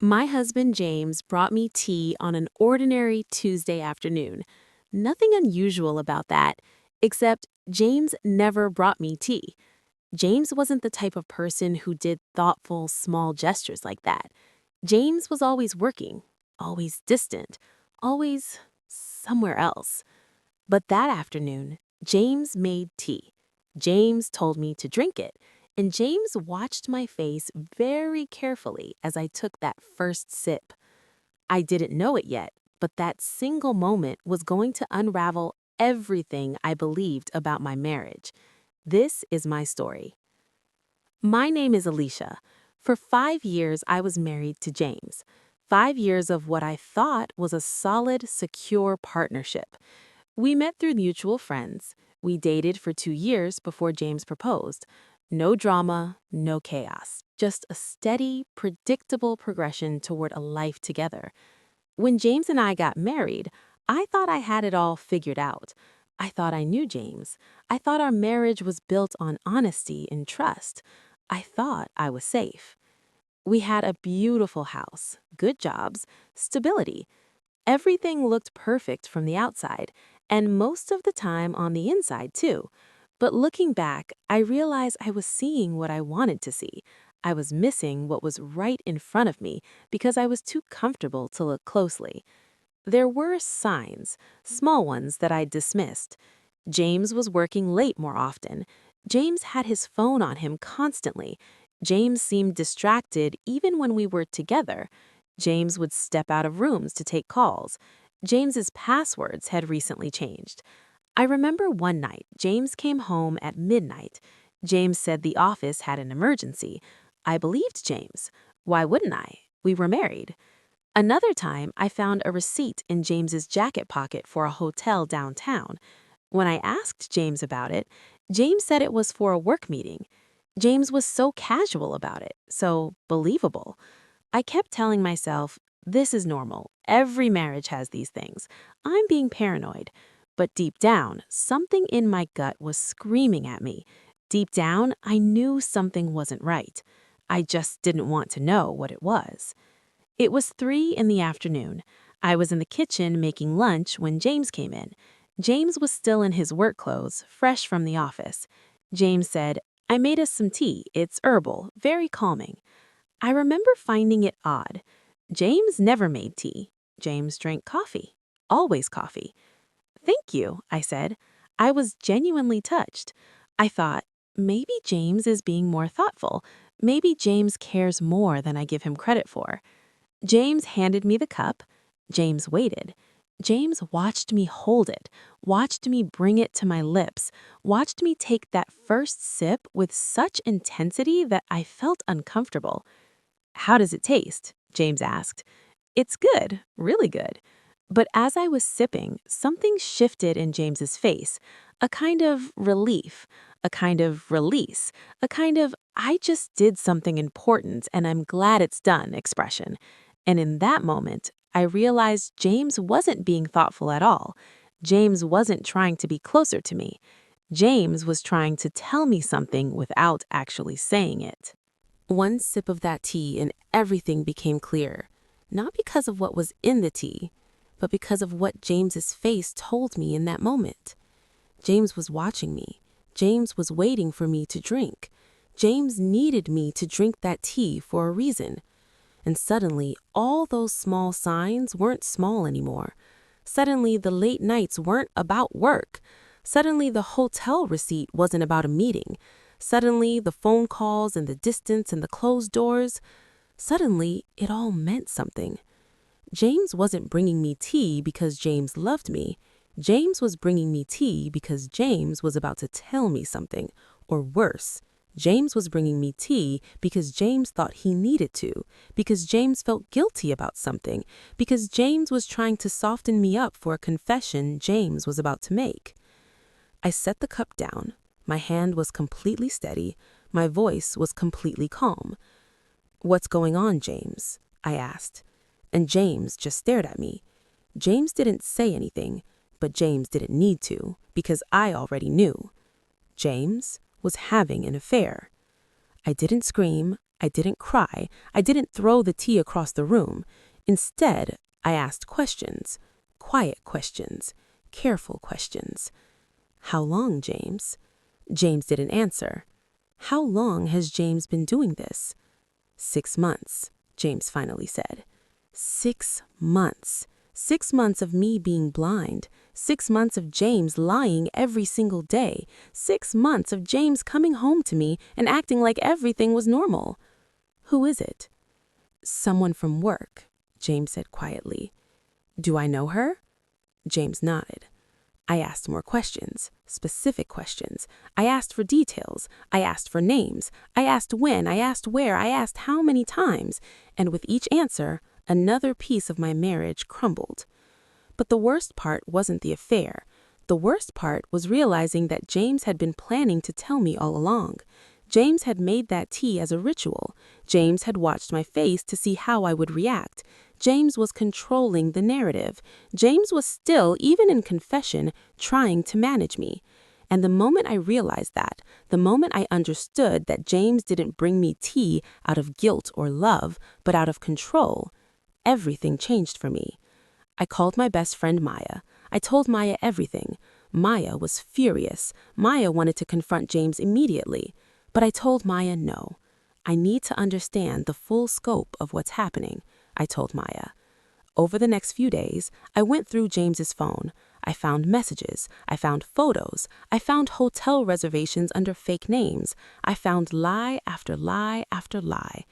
My husband James brought me tea on an ordinary Tuesday afternoon. Nothing unusual about that, except James never brought me tea. James wasn't the type of person who did thoughtful, small gestures like that. James was always working, always distant, always somewhere else. But that afternoon, James made tea. James told me to drink it, and James watched my face very carefully as I took that first sip. I didn't know it yet, but that single moment was going to unravel everything I believed about my marriage. This is my story. My name is Alicia. For 5 years, I was married to James. 5 years of what I thought was a solid, secure partnership. We met through mutual friends. We dated for 2 years before James proposed. No drama, no chaos. Just a steady, predictable progression toward a life together. When James and I got married, I thought I had it all figured out. I thought I knew James. I thought our marriage was built on honesty and trust. I thought I was safe. We had a beautiful house, good jobs, stability. Everything looked perfect from the outside, and most of the time on the inside, too. But looking back, I realized I was seeing what I wanted to see. I was missing what was right in front of me because I was too comfortable to look closely. There were signs, small ones that I dismissed. James was working late more often. James had his phone on him constantly. James seemed distracted even when we were together. James would step out of rooms to take calls. James's passwords had recently changed. I remember one night, James came home at midnight. James said the office had an emergency. I believed James. Why wouldn't I? We were married. Another time, I found a receipt in James's jacket pocket for a hotel downtown. When I asked James about it, James said it was for a work meeting. James was so casual about it, so believable. I kept telling myself, this is normal. Every marriage has these things. I'm being paranoid. But deep down, something in my gut was screaming at me. Deep down, I knew something wasn't right. I just didn't want to know what it was. It was 3 in the afternoon. I was in the kitchen making lunch when James came in. James was still in his work clothes, fresh from the office. James said, I made us some tea. It's herbal, very calming. I remember finding it odd. James never made tea. James drank coffee. Always coffee. Thank you, I said. I was genuinely touched. I thought, maybe James is being more thoughtful. Maybe James cares more than I give him credit for. James handed me the cup. James waited. James watched me hold it, watched me bring it to my lips, watched me take that first sip with such intensity that I felt uncomfortable. How does it taste? James asked. It's good, really good. But as I was sipping, something shifted in James's face, a kind of relief, a kind of release, a kind of I just did something important and I'm glad it's done expression. And in that moment, I realized James wasn't being thoughtful at all. James wasn't trying to be closer to me. James was trying to tell me something without actually saying it. One sip of that tea and everything became clear, not because of what was in the tea, but because of what James's face told me in that moment. James was watching me. James was waiting for me to drink. James needed me to drink that tea for a reason. And suddenly, all those small signs weren't small anymore. Suddenly, the late nights weren't about work. Suddenly, the hotel receipt wasn't about a meeting. Suddenly, the phone calls and the distance and the closed doors. Suddenly, it all meant something. James wasn't bringing me tea because James loved me. James was bringing me tea because James was about to tell me something, or worse. James was bringing me tea because James thought he needed to, because James felt guilty about something, because James was trying to soften me up for a confession James was about to make. I set the cup down. My hand was completely steady. My voice was completely calm. What's going on, James? I asked. And James just stared at me. James didn't say anything, but James didn't need to, because I already knew. James was having an affair. I didn't scream. I didn't cry. I didn't throw the tea across the room. Instead, I asked questions. Quiet questions. Careful questions. How long, James? James didn't answer. How long has James been doing this? 6 months, James finally said. 6 months. 6 months of me being blind. 6 months of James lying every single day. 6 months of James coming home to me and acting like everything was normal. Who is it? Someone from work, James said quietly. Do I know her? James nodded. I asked more questions, specific questions. I asked for details. I asked for names. I asked when. I asked where. I asked how many times. And with each answer, another piece of my marriage crumbled. But the worst part wasn't the affair. The worst part was realizing that James had been planning to tell me all along. James had made that tea as a ritual. James had watched my face to see how I would react. James was controlling the narrative. James was still, even in confession, trying to manage me. And the moment I realized that, the moment I understood that James didn't bring me tea out of guilt or love, but out of control, everything changed for me. I called my best friend Maya. I told Maya everything. Maya was furious. Maya wanted to confront James immediately. But I told Maya no. I need to understand the full scope of what's happening, I told Maya. Over the next few days, I went through James's phone. I found messages. I found photos. I found hotel reservations under fake names. I found lie after lie after lie.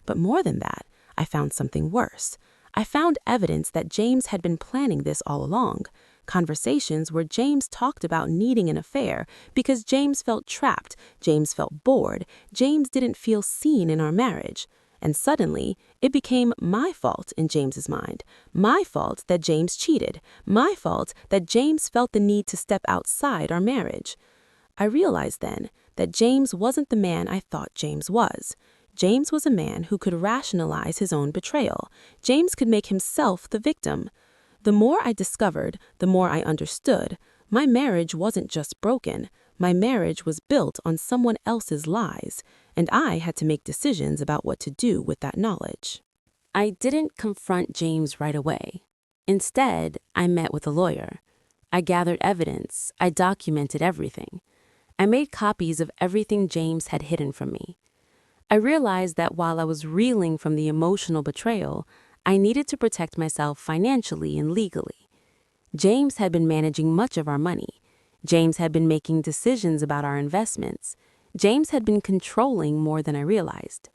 But more than that, I found something worse. I found evidence that James had been planning this all along. Conversations where James talked about needing an affair because James felt trapped, James felt bored, James didn't feel seen in our marriage. And suddenly, it became my fault in James's mind. My fault that James cheated. My fault that James felt the need to step outside our marriage. I realized then that James wasn't the man I thought James was. James was a man who could rationalize his own betrayal. James could make himself the victim. The more I discovered, the more I understood. My marriage wasn't just broken. My marriage was built on someone else's lies, and I had to make decisions about what to do with that knowledge. I didn't confront James right away. Instead, I met with a lawyer. I gathered evidence. I documented everything. I made copies of everything James had hidden from me. I realized that while I was reeling from the emotional betrayal, I needed to protect myself financially and legally. James had been managing much of our money. James had been making decisions about our investments. James had been controlling more than I realized.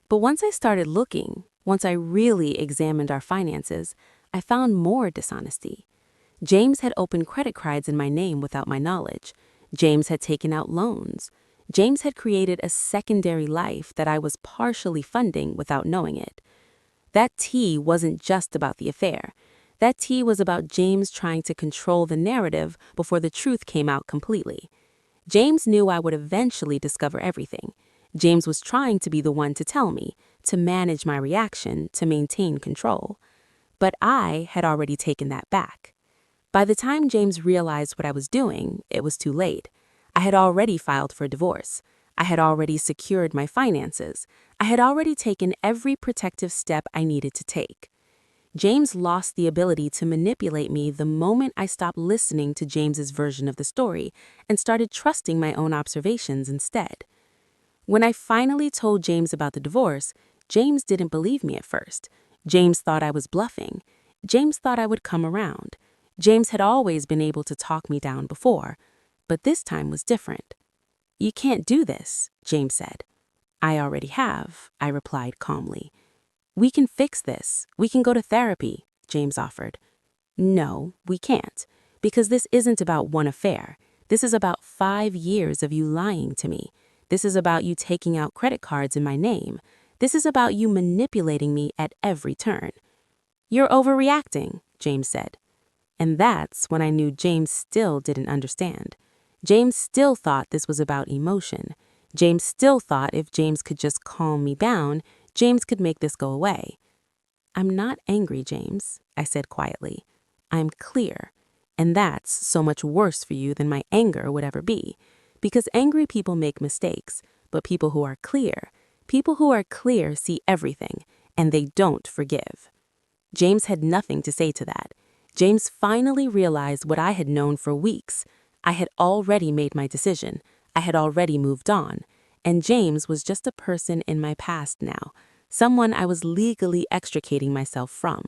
But once I started looking, once I really examined our finances, I found more dishonesty. James had opened credit cards in my name without my knowledge. James had taken out loans. James had created a secondary life that I was partially funding without knowing it. That tea wasn't just about the affair. That tea was about James trying to control the narrative before the truth came out completely. James knew I would eventually discover everything. James was trying to be the one to tell me, to manage my reaction, to maintain control. But I had already taken that back. By the time James realized what I was doing, it was too late. I had already filed for divorce. I had already secured my finances. I had already taken every protective step I needed to take. James lost the ability to manipulate me the moment I stopped listening to James's version of the story and started trusting my own observations instead. When I finally told James about the divorce, James didn't believe me at first. James thought I was bluffing. James thought I would come around. James had always been able to talk me down before, but this time was different. "You can't do this," James said. "I already have," I replied calmly. "We can fix this. We can go to therapy," James offered. "No, we can't, because this isn't about one affair. This is about 5 years of you lying to me. This is about you taking out credit cards in my name. This is about you manipulating me at every turn." "You're overreacting," James said. And that's when I knew James still didn't understand. James still thought this was about emotion. James still thought if James could just calm me down, James could make this go away. "I'm not angry, James," I said quietly. "I'm clear. And that's so much worse for you than my anger would ever be. Because angry people make mistakes, but people who are clear, People who are clear see everything, and they don't forgive. James had nothing to say to that. James finally realized what I had known for weeks. I had already made my decision. I had already moved on. And James was just a person in my past now, someone I was legally extricating myself from.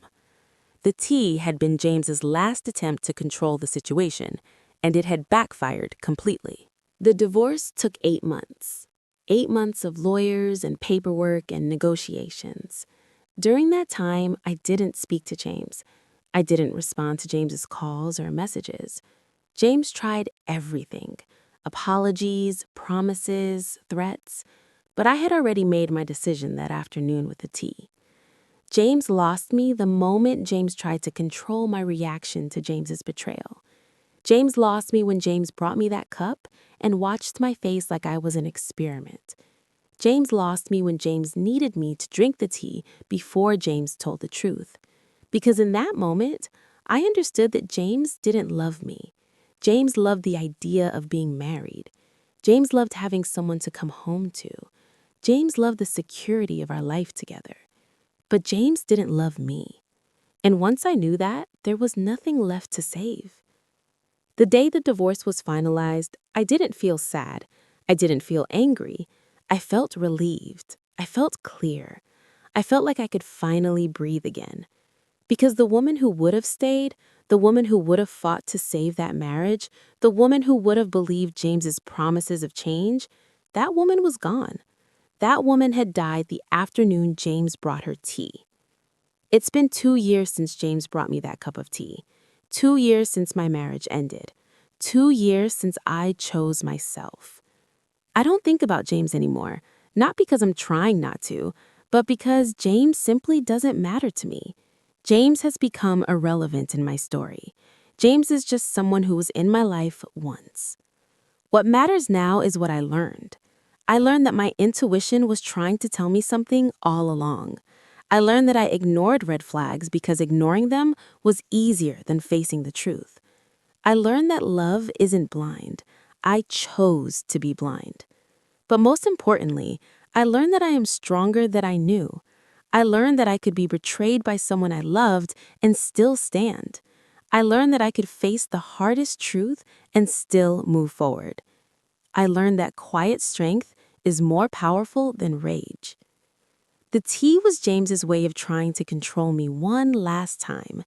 The tea had been James's last attempt to control the situation, and it had backfired completely. The divorce took 8 months. 8 months of lawyers and paperwork and negotiations. During that time, I didn't speak to James. I didn't respond to James's calls or messages. James tried everything: apologies, promises, threats. But I had already made my decision that afternoon with the tea. James lost me the moment James tried to control my reaction to James's betrayal. James lost me when James brought me that cup and watched my face like I was an experiment. James lost me when James needed me to drink the tea before James told the truth. Because in that moment, I understood that James didn't love me. James loved the idea of being married. James loved having someone to come home to. James loved the security of our life together. But James didn't love me. And once I knew that, there was nothing left to save. The day the divorce was finalized, I didn't feel sad. I didn't feel angry. I felt relieved. I felt clear. I felt like I could finally breathe again. Because the woman who would have stayed, the woman who would have fought to save that marriage, the woman who would have believed James's promises of change, that woman was gone. That woman had died the afternoon James brought her tea. It's been 2 years since James brought me that cup of tea. 2 years since my marriage ended. 2 years since I chose myself. I don't think about James anymore, not because I'm trying not to, but because James simply doesn't matter to me. James has become irrelevant in my story. James is just someone who was in my life once. What matters now is what I learned. I learned that my intuition was trying to tell me something all along. I learned that I ignored red flags because ignoring them was easier than facing the truth. I learned that love isn't blind. I chose to be blind. But most importantly, I learned that I am stronger than I knew. I learned that I could be betrayed by someone I loved and still stand. I learned that I could face the hardest truth and still move forward. I learned that quiet strength is more powerful than rage. The tea was James's way of trying to control me one last time,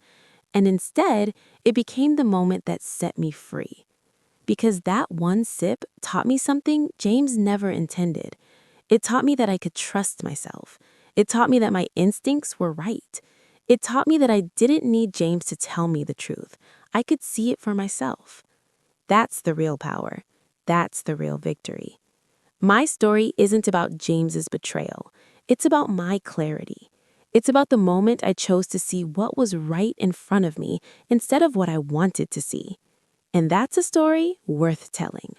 and instead, it became the moment that set me free. Because that one sip taught me something James never intended. It taught me that I could trust myself. It taught me that my instincts were right. It taught me that I didn't need James to tell me the truth. I could see it for myself. That's the real power. That's the real victory. My story isn't about James's betrayal. It's about my clarity. It's about the moment I chose to see what was right in front of me instead of what I wanted to see. And that's a story worth telling.